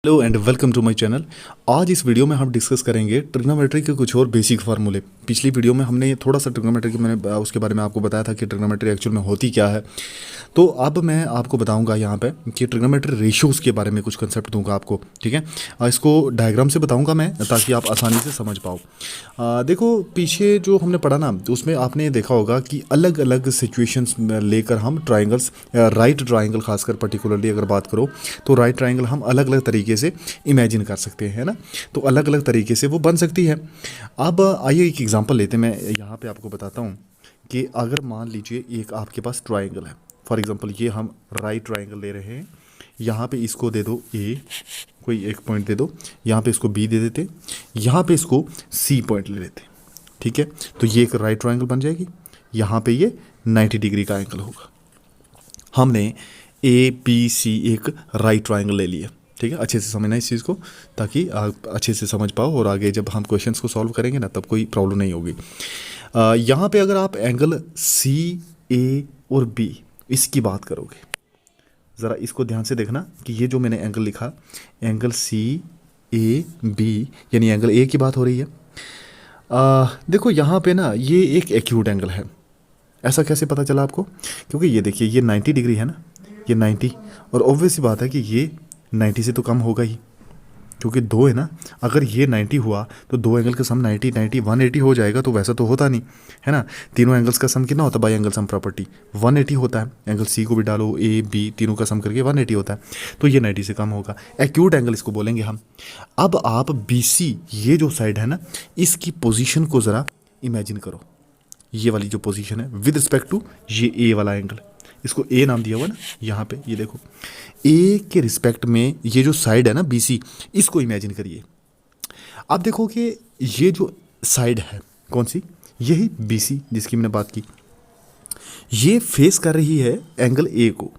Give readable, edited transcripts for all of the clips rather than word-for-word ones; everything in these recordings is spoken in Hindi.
Hello and welcome to my channel. आज इस वीडियो में हम डिस्कस करेंगे ट्रिग्नोमेट्री के कुछ और बेसिक फार्मूले। पिछली वीडियो में हमने थोड़ा सा ट्रिग्नोमेट्री की मैंने उसके बारे में आपको बताया था कि ट्रिग्नोमेट्री एक्चुअल में होती क्या है। तो अब मैं आपको बताऊंगा यहाँ पे कि ट्रिग्नोमेट्री रेशियोज़ के बारे में कुछ कंसेप्ट दूंगा आपको, ठीक है। इसको डायग्राम से बताऊंगा मैं ताकि आप आसानी से समझ पाओ। देखो पीछे जो हमने पढ़ा ना, तो उसमें आपने देखा होगा कि अलग अलग सिचुएशंस लेकर हम ट्राइंगल्स, राइट ट्राइंगल खासकर पर्टिकुलरली अगर बात करो तो राइट ट्राइंगल हम अलग अलग तरीके से इमेजिन कर सकते हैं, है ना। तो अलग अलग तरीके से वो बन सकती है। अब आइए एक एग्जांपल लेते हैं। मैं यहाँ पे आपको बताता हूँ कि अगर मान लीजिए एक आपके पास ट्राइंगल है, फॉर एग्जांपल ये हम राइट ट्राइंगल ले रहे हैं। यहाँ पे इसको दे दो ए, कोई एक पॉइंट दे दो, यहाँ पे इसको बी दे देते, यहाँ पे इसको सी पॉइंट ले लेते, ठीक है। तो ये एक राइट ट्राइंगल बन जाएगी। यहाँ पे ये 90 डिग्री का एंगल होगा। हमने ए बी सी एक राइट ट्राइंगल ले लिया, ठीक है। अच्छे से समझना इस चीज़ को ताकि आप अच्छे से समझ पाओ और आगे जब हम क्वेश्चंस को सॉल्व करेंगे ना तब कोई प्रॉब्लम नहीं होगी। यहाँ पे अगर आप एंगल सी ए और बी इसकी बात करोगे, ज़रा इसको ध्यान से देखना कि ये जो मैंने एंगल लिखा, एंगल सी ए बी यानी एंगल ए की बात हो रही है। देखो यहाँ पे ना ये एक एक्यूट एंगल है। ऐसा कैसे पता चला आपको? क्योंकि ये देखिए ये 90 डिग्री है ना, ये 90, और ऑब्वियस सी बात है कि ये 90 से तो कम होगा ही, क्योंकि दो है ना। अगर ये 90 हुआ तो दो एंगल का सम 90 90 180 हो जाएगा। तो वैसा तो होता नहीं है ना। तीनों एंगल्स का सम कितना होता है बाई एंगल सम प्रॉपर्टी? 180 होता है। एंगल सी को भी डालो, ए बी तीनों का सम करके 180 होता है। तो ये 90 से कम होगा, एक्यूट एंगल इसको बोलेंगे हम। अब आप बी सी ये जो साइड है ना, इसकी पोजिशन को ज़रा इमेजिन करो। ये वाली जो पोजीशन है विद रिस्पेक्ट टू ये ए वाला एंगल, इसको ए नाम दिया हुआ ना। यहाँ पे ये देखो ए के रिस्पेक्ट में ये जो साइड है ना बी सी, इसको इमेजिन करिए। अब देखो कि ये जो साइड है कौन सी, यही बी सी जिसकी मैंने बात की, ये फेस कर रही है एंगल ए को।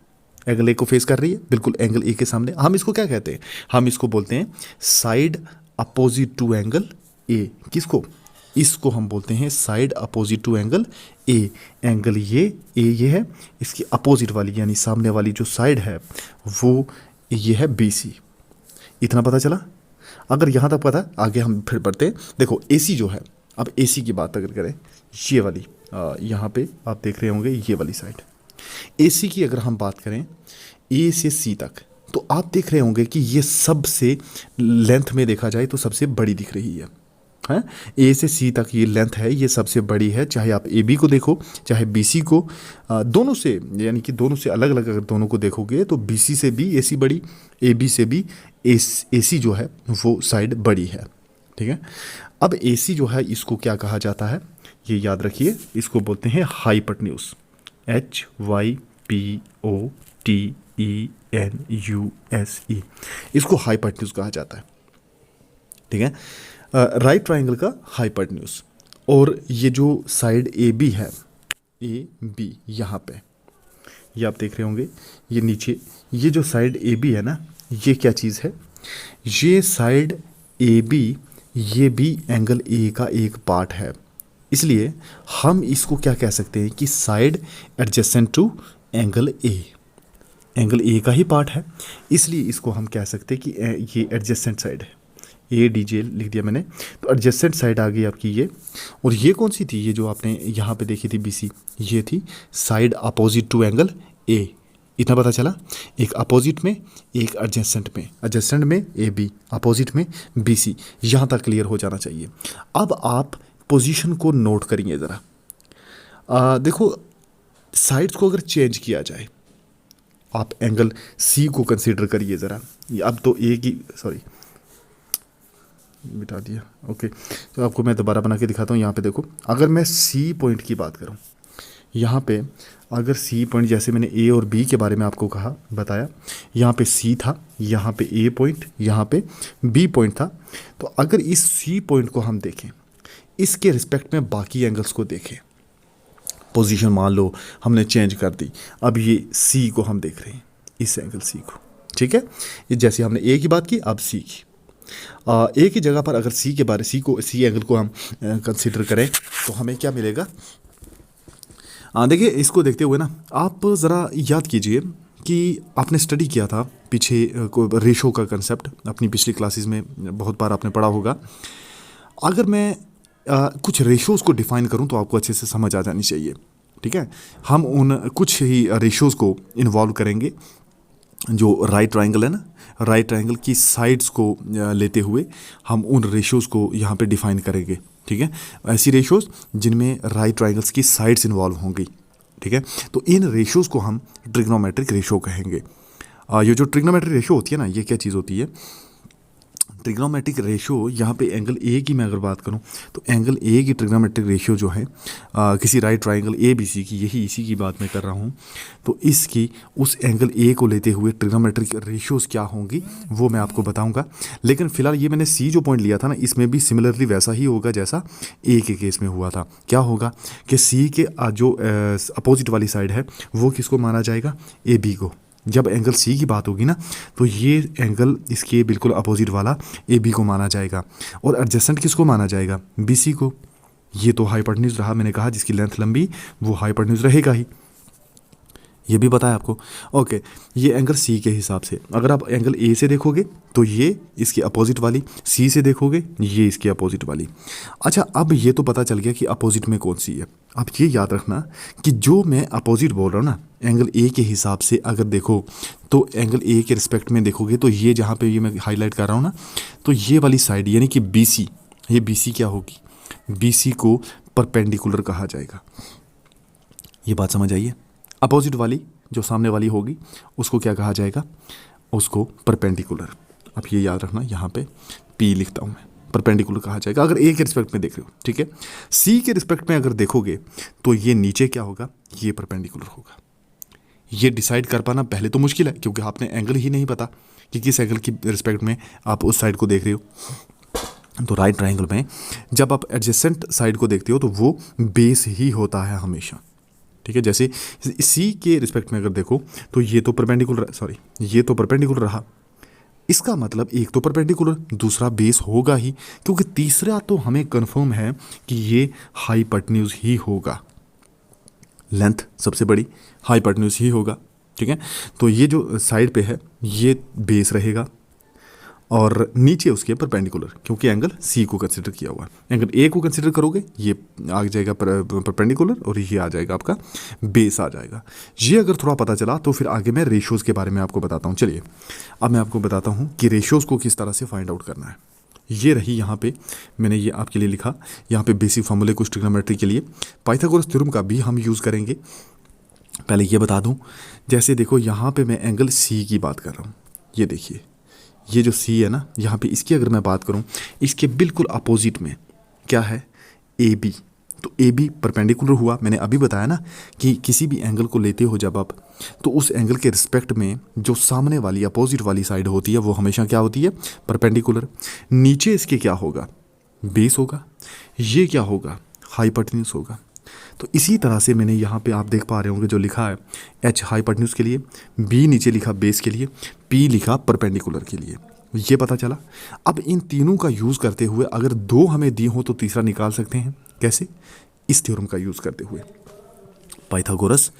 एंगल ए को फेस कर रही है बिल्कुल एंगल ए के सामने। हम इसको क्या कहते हैं? हम इसको बोलते हैं side opposite to angle A. किसको? इसको हम बोलते हैं side opposite to angle A. Angle ये है, इसकी अपोजिट वाली यानी सामने वाली जो साइड है वो ये है बी सी। इतना पता चला? अगर यहाँ तक पता, आगे हम फिर बढ़ते हैं। देखो ए सी जो है, अब ए सी की बात अगर करें, ये वाली यहाँ पे आप देख रहे होंगे ये वाली साइड ए सी की अगर हम बात करें ए से सी तक, तो आप देख रहे होंगे कि ये सबसे लेंथ में देखा जाए तो सबसे बड़ी दिख रही है। ए से सी तक ये लेंथ है, ये सबसे बड़ी है। चाहे आप ए बी को देखो चाहे बी सी को, दोनों से यानी कि दोनों से अलग अलग अगर दोनों को देखोगे तो बी सी से भी ए सी बड़ी, ए बी से भी ए सी जो है वो साइड बड़ी है, ठीक है। अब ए सी जो है इसको क्या कहा जाता है ये याद रखिए, इसको बोलते हैं हाइपोटेन्यूज। HYPOTENUSE, इसको हाइपोटेन्यूज कहा जाता है, ठीक है। राइट ट्राइंगल का हाइपोटेन्यूज। और ये जो साइड ए बी है, ए बी यहाँ पे ये आप देख रहे होंगे, ये नीचे ये जो साइड ए बी है ना, ये क्या चीज़ है? ये साइड ए बी ये भी एंगल ए का एक पार्ट है। इसलिए हम इसको क्या कह सकते हैं कि side adjacent to angle A, angle A का ही पार्ट है। इसलिए इसको हम कह सकते हैं कि ये एडजेसेंट साइड है। ए डी जे लिख दिया मैंने, तो एडजेसेंट साइड आ गई आपकी ये। और ये कौन सी थी? ये जो आपने यहाँ पे देखी थी बी सी, ये थी side opposite to angle A. इतना पता चला? एक अपोजिट में एक एडजेसेंट में, एडजेसेंट में ए बी, अपोजिट में बी सी। यहाँ तक क्लियर हो जाना चाहिए। अब आप पोजीशन को नोट करिए ज़रा। देखो साइड्स को अगर चेंज किया जाए, आप एंगल सी को कंसीडर करिए ज़रा। अब तो ए की, सॉरी बिठा दिया, ओके। तो आपको मैं दोबारा बना के दिखाता हूँ। यहाँ पे देखो, अगर मैं सी पॉइंट की बात करूँ, यहाँ पे अगर सी पॉइंट, जैसे मैंने ए और बी के बारे में आपको कहा बताया, यहाँ पे सी था, यहाँ पे ए पॉइंट, यहाँ पे बी पॉइंट था। तो अगर इस सी पॉइंट को हम देखें, इसके रिस्पेक्ट में बाकी एंगल्स को देखें, पोजीशन मान लो हमने चेंज कर दी, अब ये सी को हम देख रहे हैं, इस एंगल सी को, ठीक है। ये जैसे हमने ए की बात की, अब सी की। ए की जगह पर अगर सी एंगल को हम कंसीडर करें तो हमें क्या मिलेगा? देखिए इसको देखते हुए ना आप ज़रा याद कीजिए कि आपने स्टडी किया था पीछे रेशो का कंसेप्ट अपनी पिछली क्लासेस में बहुत बार आपने पढ़ा होगा। अगर मैं कुछ रेशोज़ को डिफ़ाइन करूं तो आपको अच्छे से समझ आ जानी चाहिए। ठीक है, हम उन कुछ ही रेशोज़ को इन्वॉल्व करेंगे। जो राइट ट्रायंगल है ना, राइट ट्रायंगल की साइड्स को लेते हुए हम उन रेशोज़ को यहाँ पे डिफ़ाइन करेंगे। ठीक है, ऐसी रेशोज़ जिनमें राइट ट्रायंगल्स की साइड्स इन्वॉल्व होंगी। ठीक है, तो इन रेशोज़ को हम ट्रिग्नोमेट्रिक रेशो कहेंगे। ये जो ट्रिग्नोमेट्रिक रेशो होती है ना, ये क्या चीज़ होती है? ट्रिग्नोमेट्रिक रेशो यहाँ पे एंगल ए की मैं अगर बात करूँ तो एंगल ए की ट्रिग्नोमेट्रिक रेशो जो है किसी right triangle A B C की, यही इसी की बात मैं कर रहा हूँ, तो इसकी उस एंगल ए को लेते हुए ट्रिग्नोमेट्रिक रेशोज़ क्या होंगी वो मैं आपको बताऊँगा। लेकिन फिलहाल ये मैंने सी जो पॉइंट लिया था ना, इसमें भी सिमिलरली वैसा ही होगा जैसा ए के केस में हुआ था। क्या होगा कि सी के जो अपोजिट वाली साइड है वो किसको माना जाएगा? ए बी को। जब एंगल सी की बात होगी ना तो ये एंगल इसके बिल्कुल अपोजिट वाला ए बी को माना जाएगा। और एडजेसेंट किसको माना जाएगा? बी सी को। ये तो हाइपोटेन्यूज रहा, मैंने कहा जिसकी लेंथ लंबी वो हाइपोटेन्यूज रहेगा ही, ये भी पता है आपको। ओके, ये एंगल सी के हिसाब से अगर आप एंगल ए से देखोगे तो ये इसकी अपोजिट वाली, सी से देखोगे ये इसकी अपोजिट वाली। अच्छा, अब ये तो पता चल गया कि अपोजिट में कौन सी है। अब ये याद रखना कि जो मैं अपोजिट बोल रहा हूँ ना, एंगल ए के हिसाब से अगर देखो तो एंगल ए के रिस्पेक्ट में देखोगे तो ये जहाँ पे ये मैं हाईलाइट कर रहा हूँ ना, तो ये वाली साइड यानी कि बी सी, ये बी सी क्या होगी? बी सी को परपेंडिकुलर कहा जाएगा। ये बात समझ आइए। अपोजिट वाली जो सामने वाली होगी उसको क्या कहा जाएगा? उसको परपेंडिकुलर। अब ये याद रखना, यहाँ पे पी लिखता हूँ मैं, परपेंडिकुलर कहा जाएगा अगर ए के रिस्पेक्ट में देख रहे हो। ठीक है, सी के रिस्पेक्ट में अगर देखोगे तो ये नीचे क्या होगा? ये परपेंडिकुलर होगा। ये डिसाइड कर पाना पहले तो मुश्किल है क्योंकि आपने एंगल ही नहीं पता कि किस एंगल की रिस्पेक्ट में आप उस साइड को देख रहे हो। तो राइट ट्रायंगल में जब आप एडजेसेंट साइड को देखते हो तो वो बेस ही होता है हमेशा। ठीक है, जैसे सी के रिस्पेक्ट में अगर देखो तो ये तो परपेंडिकुलर, सॉरी ये तो परपेंडिकुलर रहा, इसका मतलब एक तो परपेंडिकुलर दूसरा बेस होगा ही, क्योंकि तीसरा तो हमें कंफर्म है कि ये हाइपोटेन्यूज ही होगा। लेंथ सबसे बड़ी हाइपोटेन्यूज ही होगा। ठीक है, तो ये जो साइड पे है ये बेस रहेगा और नीचे उसके परपेंडिकुलर, क्योंकि एंगल सी को कंसिडर किया हुआ है। एंगल ए को कंसिडर करोगे ये आ जाएगा परपेंडिकुलर और ये आ जाएगा आपका बेस आ जाएगा। ये अगर थोड़ा पता चला तो फिर आगे मैं रेशोज़ के बारे में आपको बताता हूँ। चलिए अब मैं आपको बताता हूँ कि रेशोज़ को किस तरह से फाइंड आउट करना है। ये रही यहाँ पे मैंने ये आपके लिए लिखा, यहाँ पे बेसिक फार्मूले कुछ ट्रिग्नोमेट्री के लिए। पाइथागोरस थ्योरम का भी हम यूज़ करेंगे। पहले ये बता दूँ, जैसे देखो यहाँ पे मैं एंगल सी की बात कर रहा हूँ, ये देखिए ये जो सी है ना, यहाँ पे इसकी अगर मैं बात करूँ इसके बिल्कुल अपोजिट में क्या है? A B. तो ए बी परपेंडिकुलर हुआ। मैंने अभी बताया ना कि किसी भी एंगल को लेते हो जब आप, तो उस एंगल के रिस्पेक्ट में जो सामने वाली अपोजिट वाली साइड होती है वो हमेशा क्या होती है? परपेंडिकुलर। नीचे इसके क्या होगा? बेस होगा। ये क्या होगा? हाइपोटेन्यूज होगा। तो इसी तरह से मैंने यहाँ पे आप देख पा रहे होंगे जो लिखा है एच हाइपोटेन्यूज के लिए, बी नीचे लिखा बेस के लिए, पी लिखा परपेंडिकुलर के लिए। ये पता चला। अब इन तीनों का यूज़ करते हुए अगर दो हमें दी हो तो तीसरा निकाल सकते हैं। कैसे? इस थ्योरम का यूज़ करते हुए, पाइथागोरस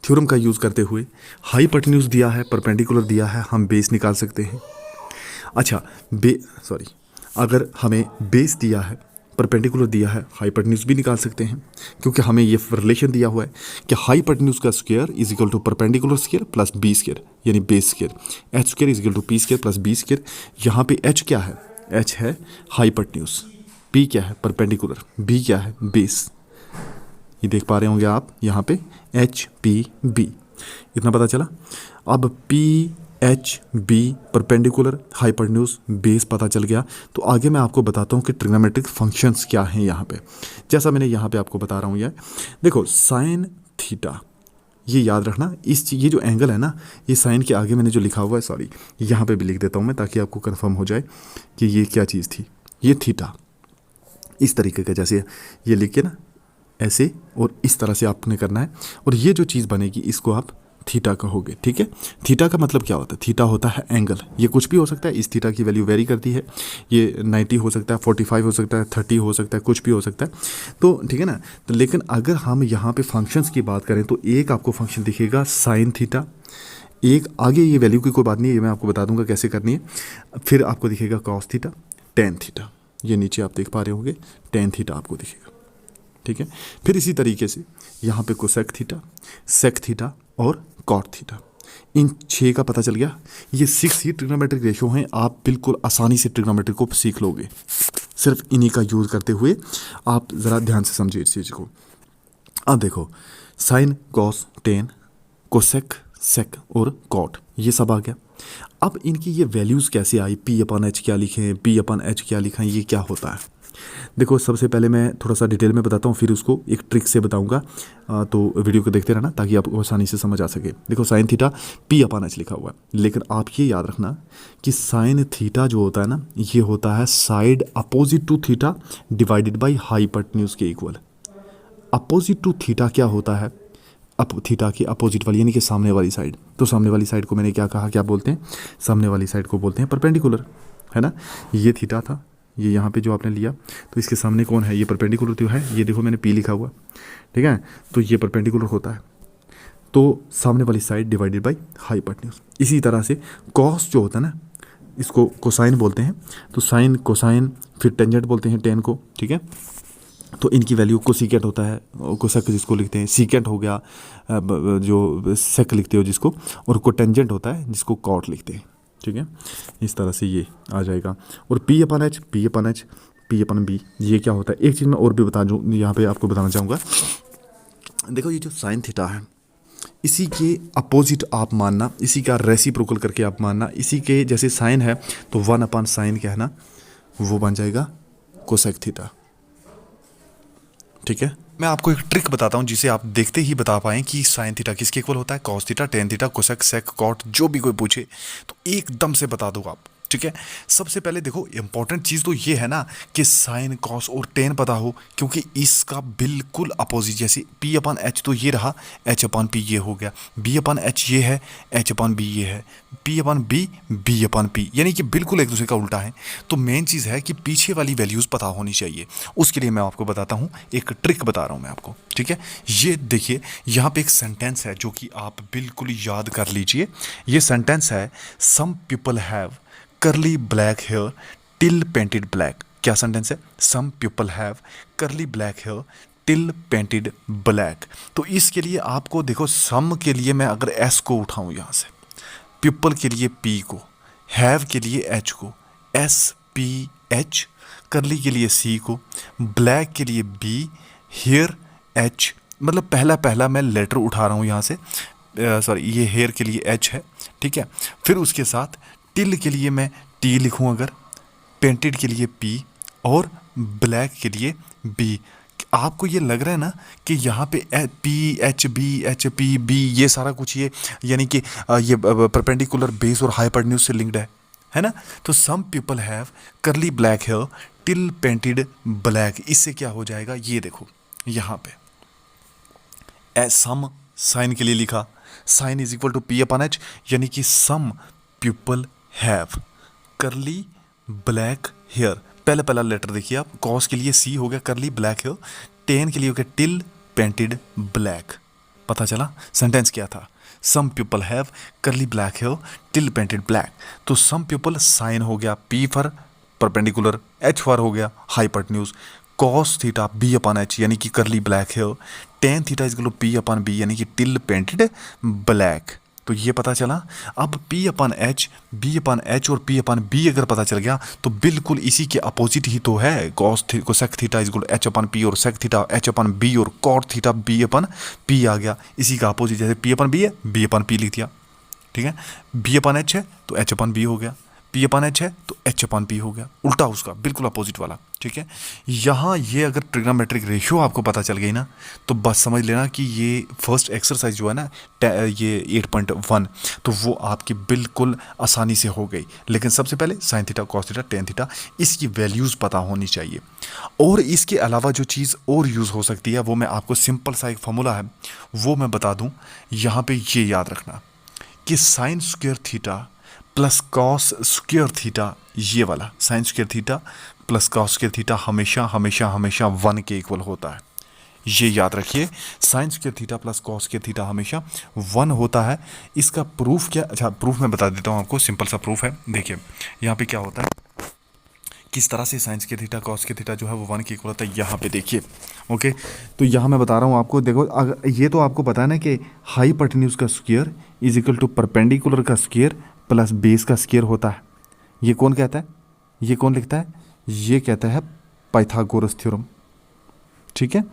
थ्योरम का यूज़ करते हुए। हाइपोटेन्यूज दिया है, परपेंडिकुलर दिया है, हम बेस निकाल सकते हैं। अच्छा अगर हमें बेस दिया है, परपेंडिकुलर दिया है, हाइपोटेन्यूज भी निकाल सकते हैं, क्योंकि हमें ये रिलेशन दिया हुआ है कि हाइपोटेन्यूज का square is equal to perpendicular square plus B square यानी base square. H square is equal to P square plus B square. यहाँ पे एच क्या है? एच है हाइपोटेन्यूज, पी क्या है? परपेंडिकुलर, बी क्या है? बेस। ये देख पा रहे होंगे आप यहाँ पे एच पी बी, इतना पता चला। अब P H B perpendicular hypotenuse base पता चल गया, तो आगे मैं आपको बताता हूँ कि ट्रिग्नोमेट्रिक फंक्शंस क्या हैं यहाँ पे। जैसा मैंने यहाँ पे आपको बता रहा हूँ, ये देखो साइन थीटा, ये याद रखना। ये जो एंगल है ना, ये साइन के आगे मैंने जो लिखा हुआ है, सॉरी यहाँ पे भी लिख देता हूँ मैं ताकि आपको कंफर्म हो जाए कि ये क्या चीज़ थी। ये थीटा इस तरीके का, जैसे ये लिख के ना ऐसे और इस तरह से आपने करना है, और ये जो चीज़ बनेगी इसको आप थीटा कहोगे, ठीक है। थीटा का मतलब क्या होता है? थीटा होता है एंगल। ये कुछ भी हो सकता है, इस थीटा की वैल्यू वेरी करती है। ये 90 हो सकता है, 45 हो सकता है, 30 हो सकता है, कुछ भी हो सकता है। तो ठीक है ना। तो लेकिन अगर हम यहाँ पे फंक्शंस की बात करें तो एक आपको फंक्शन दिखेगा साइन थीटा, एक आगे ये वैल्यू की कोई बात नहीं है, ये मैं आपको बता दूंगा कैसे करनी है। फिर आपको दिखेगा कॉस थीटा, टेन थीटा, ये नीचे आप देख पा रहे होंगे, टेन थीटा आपको दिखेगा, ठीक है। फिर इसी तरीके से यहाँ पे कोसेक थीटा, सेक थीटा और कॉट थीटा, इन 6 का पता चल गया। ये 6 ही ट्रिग्नोमेट्रिक रेशियो हैं, आप बिल्कुल आसानी से ट्रिग्नोमेट्री को सीख लोगे सिर्फ इन्हीं का यूज़ करते हुए। आप ज़रा ध्यान से समझिए इस चीज़ को। अब देखो, साइन, कॉस, टेन, कोसेक, सेक और कॉट, ये सब आ गया। अब इनकी ये वैल्यूज़ कैसे आई, पी अपन एच क्या लिखें, पी अपन एच क्या लिखें, ये क्या होता है? देखो, सबसे पहले मैं थोड़ा सा डिटेल में बताता हूँ, फिर उसको एक ट्रिक से बताऊँगा। तो वीडियो को देखते रहना ताकि आपको आसानी से समझ आ सके। देखो, sine theta P upon H लिखा हुआ है, लेकिन आप ये याद रखना कि साइन थीटा जो होता है ना, ये होता है side opposite to theta divided by hypotenuse के इक्वल। अपोजिट टू थीटा क्या होता है? थीटा की अपोजिट वाली यानी कि सामने वाली साइड। तो सामने वाली साइड को मैंने क्या कहा, क्या बोलते हैं? सामने वाली साइड को बोलते हैं परपेंडिकुलर, है ना। ये थीटा था, ये यहाँ पे जो आपने लिया, तो इसके सामने कौन है? ये परपेंडिकुलर तो है, ये देखो मैंने पी लिखा हुआ, ठीक है। तो ये परपेंडिकुलर होता है, तो सामने वाली साइड डिवाइडेड बाई हाइपोटेन्यूज। इसी तरह से कॉस जो होता है ना, इसको कोसाइन बोलते हैं। तो साइन, कोसाइन, फिर टेंजेंट बोलते हैं टेन को, ठीक है। तो इनकी वैल्यू को सीकेंट होता है, कोसेक जिसको लिखते हैं, सीकेंट हो गया जो सेक लिखते हो जिसको, और कोटेंजेंट होता है जिसको कॉट लिखते हैं, ठीक है। इस तरह से ये आ जाएगा। और P upon H, P upon H, P upon B, ये क्या होता है? एक चीज़ मैं और भी बता दूँ, यहाँ पे आपको बताना चाहूँगा। देखो, ये जो साइन थीटा है, इसी के अपोजिट आप मानना, इसी का रेसिप्रोकल करके आप मानना। इसी के जैसे साइन है तो 1 अपन साइन कहना, वो बन जाएगा कोसेक थीटा, ठीक है। मैं आपको एक ट्रिक बताता हूं जिसे आप देखते ही बता पाएं कि साइन थीटा किसके इक्वल होता है। Cos theta, tan theta, cosec, sec, cot, जो भी कोई पूछे तो एकदम से बता दो आप, ठीक है। सबसे पहले देखो, इंपॉर्टेंट चीज़ तो ये है ना कि साइन, कॉस और टेन पता हो, क्योंकि इसका बिल्कुल अपोजिट, जैसे पी अपन एच तो ये रहा, एच अपन पी ये हो गया, बी अपन एच ये है, एच अपन बी ये है, पी अपन बी, बी अपन पी, यानी कि बिल्कुल एक दूसरे का उल्टा है। तो मेन चीज़ है कि पीछे वाली वैल्यूज़ पता होनी चाहिए। उसके लिए मैं आपको बताता हूँ, एक ट्रिक बता रहा हूँ मैं आपको, ठीक है। ये देखिए, यहाँ पे एक सेंटेंस है जो कि आप बिल्कुल याद कर लीजिए। ये सेंटेंस है, some people have curly black hair till painted black। क्या सेंटेंस है? some people have curly black hair till painted black। तो इसके लिए आपको देखो, some के लिए मैं अगर s को उठाऊं यहाँ से, people के लिए p को, have के लिए h को, s p h, curly के लिए c को, black के लिए b, hair h, मतलब पहला पहला मैं लेटर उठा रहा हूँ यहाँ से, सॉरी, ये हेयर के लिए h है, ठीक है। फिर उसके साथ टिल के लिए मैं टी लिखूं अगर, पेंटेड के लिए पी और ब्लैक के लिए बी। आपको ये लग रहा है ना कि यहाँ पे पी एच पी बी ये सारा कुछ ये, यानी कि ये परपेंडिकुलर बेस और हाइपोटेन्यूज से लिंक्ड है ना। तो some people have curly black hair till painted black, इससे क्या हो जाएगा? ये देखो यहाँ पे सम साइन के लिए लिखा, sine is equal to P upon H, यानी कि some people have curly black hair. पहले पहला लेटर देखिए आप, कॉस के लिए सी हो गया, करली ब्लैक हेयर, टेन के लिए हो गया टिल पेंटेड ब्लैक। पता चला सेंटेंस क्या था? Some people have curly black hair till painted black. तो सम पीपल साइन हो गया, P for perpendicular, H for हो गया hypotenuse, cos theta B upon H यानी कि curly black hair, tan theta is equal to P upon B यानी कि टिल पेंटेड ब्लैक। तो ये पता चला। अब P अपन एच, B अपन एच और P अपन बी अगर पता चल गया तो बिल्कुल इसी के अपोजिट ही तो है। Cosec theta is equal to H upon P और sec theta H upon B और cot theta B upon P आ गया। इसी का अपोजिट, जैसे P अपन बी है B अपन P लिख दिया, ठीक है। B अपन एच है तो H अपन बी हो गया, पी अपन एच है तो एच अपन पी हो गया, उल्टा उसका बिल्कुल अपोजिट वाला। ठीक है, यहाँ ये अगर ट्रिग्नोमेट्रिक रेशियो आपको पता चल गई ना तो बस समझ लेना कि ये फर्स्ट एक्सरसाइज जो है ना ये 8.1 तो वो आपकी बिल्कुल आसानी से हो गई। लेकिन सबसे पहले sine theta cos theta tan theta इसकी वैल्यूज़ पता होनी चाहिए। और इसके अलावा जो चीज़ और यूज़ हो सकती है वो मैं आपको सिंपल सा एक फॉर्मूला है वो मैं बता दूँ। यहाँ पे ये याद रखना कि sine square theta plus cos square theta, ये वाला sign square theta plus cos square theta हमेशा हमेशा हमेशा 1 के इक्वल होता है। ये याद रखिए, sign square theta plus cos square theta हमेशा 1 होता है। इसका प्रूफ क्या, अच्छा प्रूफ मैं बता देता हूँ आपको, सिंपल सा प्रूफ है। देखिए यहाँ पे क्या होता है, किस तरह से sign square theta cos square theta जो है वो 1 के इक्वल होता है। यहाँ पे देखिए ओके, तो यहाँ मैं बता रहा हूँ आपको। देखो अगर ये तो आपको पता है ना कि हाइपोटेन्यूज का square is equal to perpendicular का स्क्वायर प्लस बेस का स्क्वायर होता है। ये कौन कहता है, ये कौन लिखता है, ये कहता है पाइथागोरस थ्योरम। ठीक है,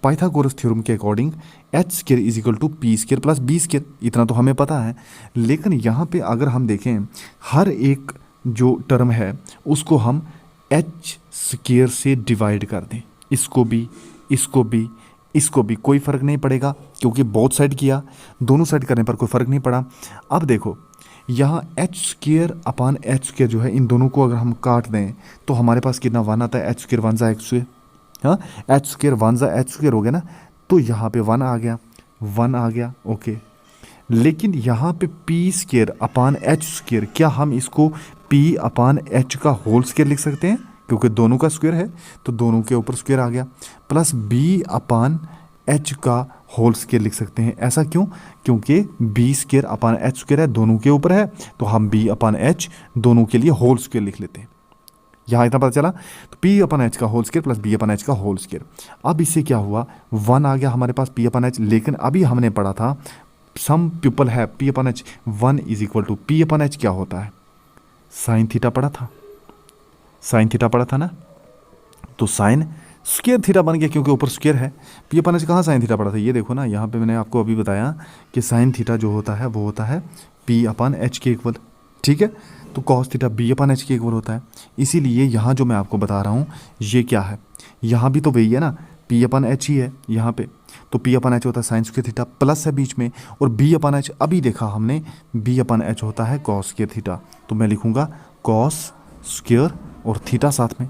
पाइथागोरस थ्योरम के according H square is equal to P square plus B square, इतना तो हमें पता है। लेकिन यहाँ पे अगर हम देखें हर एक जो टर्म है उसको हम एच स्क्वायर से डिवाइड कर दें, इसको भी इसको भी इसको भी, कोई फ़र्क नहीं पड़ेगा क्योंकि बोथ साइड किया, दोनों साइड करने पर कोई फ़र्क नहीं पड़ा। अब देखो यहाँ H square upon H square जो है इन दोनों को अगर हम काट दें तो हमारे पास कितना 1 आता है, एच स्क्वायर 1 जा एच स्क्वायर, हाँ एच स्क्वायर 1 जा एच स्क्वायर हो गया ना, तो यहाँ पे 1 आ गया, 1 आ गया ओके। लेकिन यहाँ पे P square upon H square, क्या हम इसको पी अपान एच का होल स्क्वायर लिख सकते हैं, क्योंकि दोनों का स्क्वायर है तो दोनों के ऊपर स्क्वायर आ गया, प्लस बी अपान एच का होल स्क्वायर लिख सकते हैं। ऐसा क्यों, क्योंकि B square upon H square है, दोनों के ऊपर है, तो हम बी अपान एच दोनों के लिए होल स्क्वायर लिख लेते हैं। यहाँ इतना पता चला, तो पी अपन एच का whole square plus B upon H का होल स्क्वायर। अब इससे क्या हुआ, 1 आ गया हमारे पास पी अपन एच। लेकिन अभी हमने पढ़ा था सम पीपल है P upon H 1 is equal to P upon H क्या होता है, साइन थीटा पढ़ा था, साइन थीटा पढ़ा था ना, तो साइन स्क्वायर थीटा बन गया क्योंकि ऊपर स्क्वायर है। पी अपन एच कहाँ साइन थीटा पढ़ा था, ये देखो ना, यहाँ पे मैंने आपको अभी बताया कि साइन थीटा जो होता है वो होता है पी अपन एच के इक्वल। ठीक है, तो cos theta B upon H के इक्वल होता है। इसीलिए यहाँ जो मैं आपको बता रहा हूँ ये क्या है, यहाँ भी तो वही है ना, पी अपन एच ही है यहाँ पे, तो पी अपन एच होता है साइन स्क्वायर थीटा, प्लस है बीच में, और बी अपन एच अभी देखा हमने बी अपन एच होता है कॉस स्क्वायर थीटा, तो मैं लिखूँगा कॉस स्क्वायर और थीटा साथ में।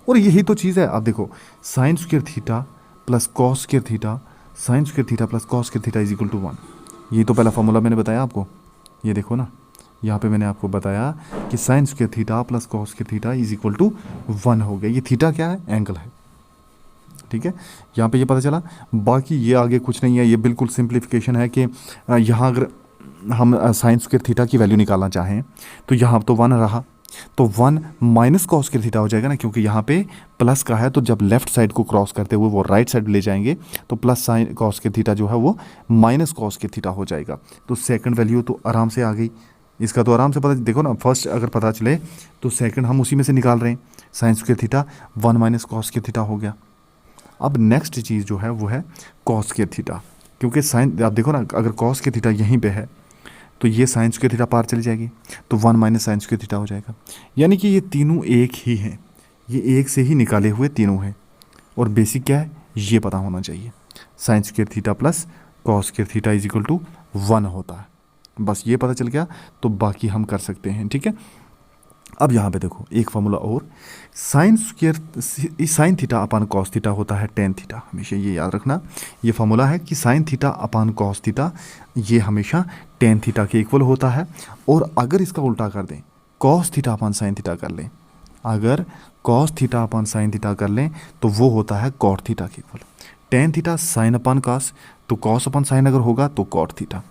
और यही तो चीज़ है, आप देखो sine square theta plus cos square theta, sine square theta plus cos square theta is equal to 1। ये तो पहला फॉर्मूला मैंने बताया आपको, ये देखो ना, यहाँ पे मैंने आपको बताया कि sine square theta plus cos square theta is equal to 1 हो गया। ये थीटा क्या है, एंगल है। ठीक है, यहाँ पे ये पता चला। बाकी ये आगे कुछ नहीं है, ये बिल्कुल सिंप्लीफिकेशन है कि यहाँ अगर हम साइन स्क्वायर थीटा की वैल्यू निकालना चाहें तो यहाँ तो 1 रहा, तो 1 माइनस कॉस स्क्वायर थीटा हो जाएगा ना, क्योंकि यहाँ पे प्लस का है, तो जब लेफ्ट साइड को क्रॉस करते हुए वो राइट साइड ले जाएंगे तो plus sine cos square theta जो है वो माइनस कॉस स्क्वायर थीटा हो जाएगा। तो सेकंड वैल्यू तो आराम से आ गई, इसका तो आराम से पता, देखो ना, फर्स्ट अगर पता चले तो सेकंड हम उसी में से निकाल रहे हैं, sign square theta 1 minus cos square theta हो गया। अब नेक्स्ट चीज़ जो है वो है कॉस स्क्वायर थीटा, क्योंकि साइन आप देखो ना, अगर कॉस स्क्वायर थीटा यहीं पे है तो ये साइन स्क्वायर थीटा पार चली जाएगी, तो 1 माइनस साइन स्क्वायर थीटा हो जाएगा। यानी कि ये तीनों एक ही हैं, ये एक से ही निकाले हुए तीनों हैं। और बेसिक क्या है ये पता होना चाहिए, sine square theta plus cos square theta is equal to 1 होता है। बस ये पता चल गया तो बाकी हम कर सकते हैं। ठीक है, अब यहाँ पे देखो एक फार्मूला और, sine square sine theta upon cos theta होता है टेन थीटा। हमेशा ये याद रखना, ये फार्मूला है कि sine theta upon cos theta ये हमेशा टेन थीटा के इक्वल होता है। और अगर इसका उल्टा कर दें, cos theta upon sine theta कर लें, अगर cos theta upon sine theta कर लें तो वो होता है कॉट थीटा के इक्वल। टेन थीटा साइन अपान कॉस, तो कॉस अपान साइन अगर होगा तो कॉट थीटा।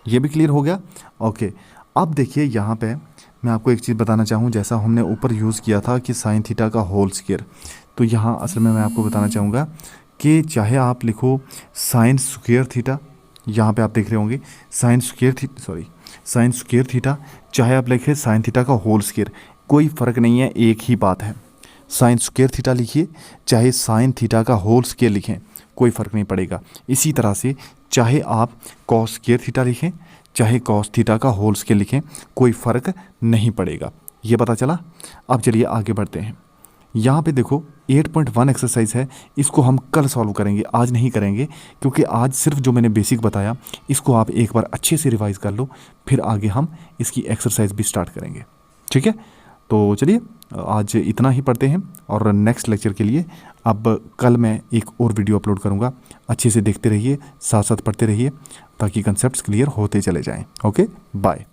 ये भी क्लियर हो गया ओके। अब देखिए यहाँ पे मैं आपको एक चीज़ बताना चाहूँ, जैसा हमने ऊपर यूज़ किया था कि साइन थीटा का होल स्क्वायर, तो यहाँ असल में मैं आपको बताना चाहूँगा कि चाहे आप लिखो साइन स्क्वायर थीटा, यहाँ पे आप देख रहे होंगे साइन स्क्वायर थीटा, चाहे आप लिखें साइन थीटा का होल स्क्वायर, कोई फ़र्क नहीं है, एक ही बात है। साइन स्क्वायर थीटा लिखिए चाहे साइन थीटा का होल स्क्वायर लिखें, कोई फ़र्क नहीं पड़ेगा। इसी तरह से चाहे आप कॉस स्क्वायर थीटा लिखें चाहे कॉस थीटा का होल स्केल लिखें, कोई फ़र्क नहीं पड़ेगा। ये पता चला। अब चलिए आगे बढ़ते हैं। यहाँ पे देखो 8.1 एक्सरसाइज है, इसको हम कल सॉल्व करेंगे, आज नहीं करेंगे, क्योंकि आज सिर्फ जो मैंने बेसिक बताया इसको आप एक बार अच्छे से रिवाइज कर लो, फिर आगे हम इसकी एक्सरसाइज भी स्टार्ट करेंगे। ठीक है, तो चलिए आज इतना ही पढ़ते हैं, और नेक्स्ट लेक्चर के लिए अब कल मैं एक और वीडियो अपलोड करूँगा। अच्छे से देखते रहिए, साथ साथ पढ़ते रहिए, ताकि कंसेप्ट्स क्लियर होते चले जाएँ। Okay, bye.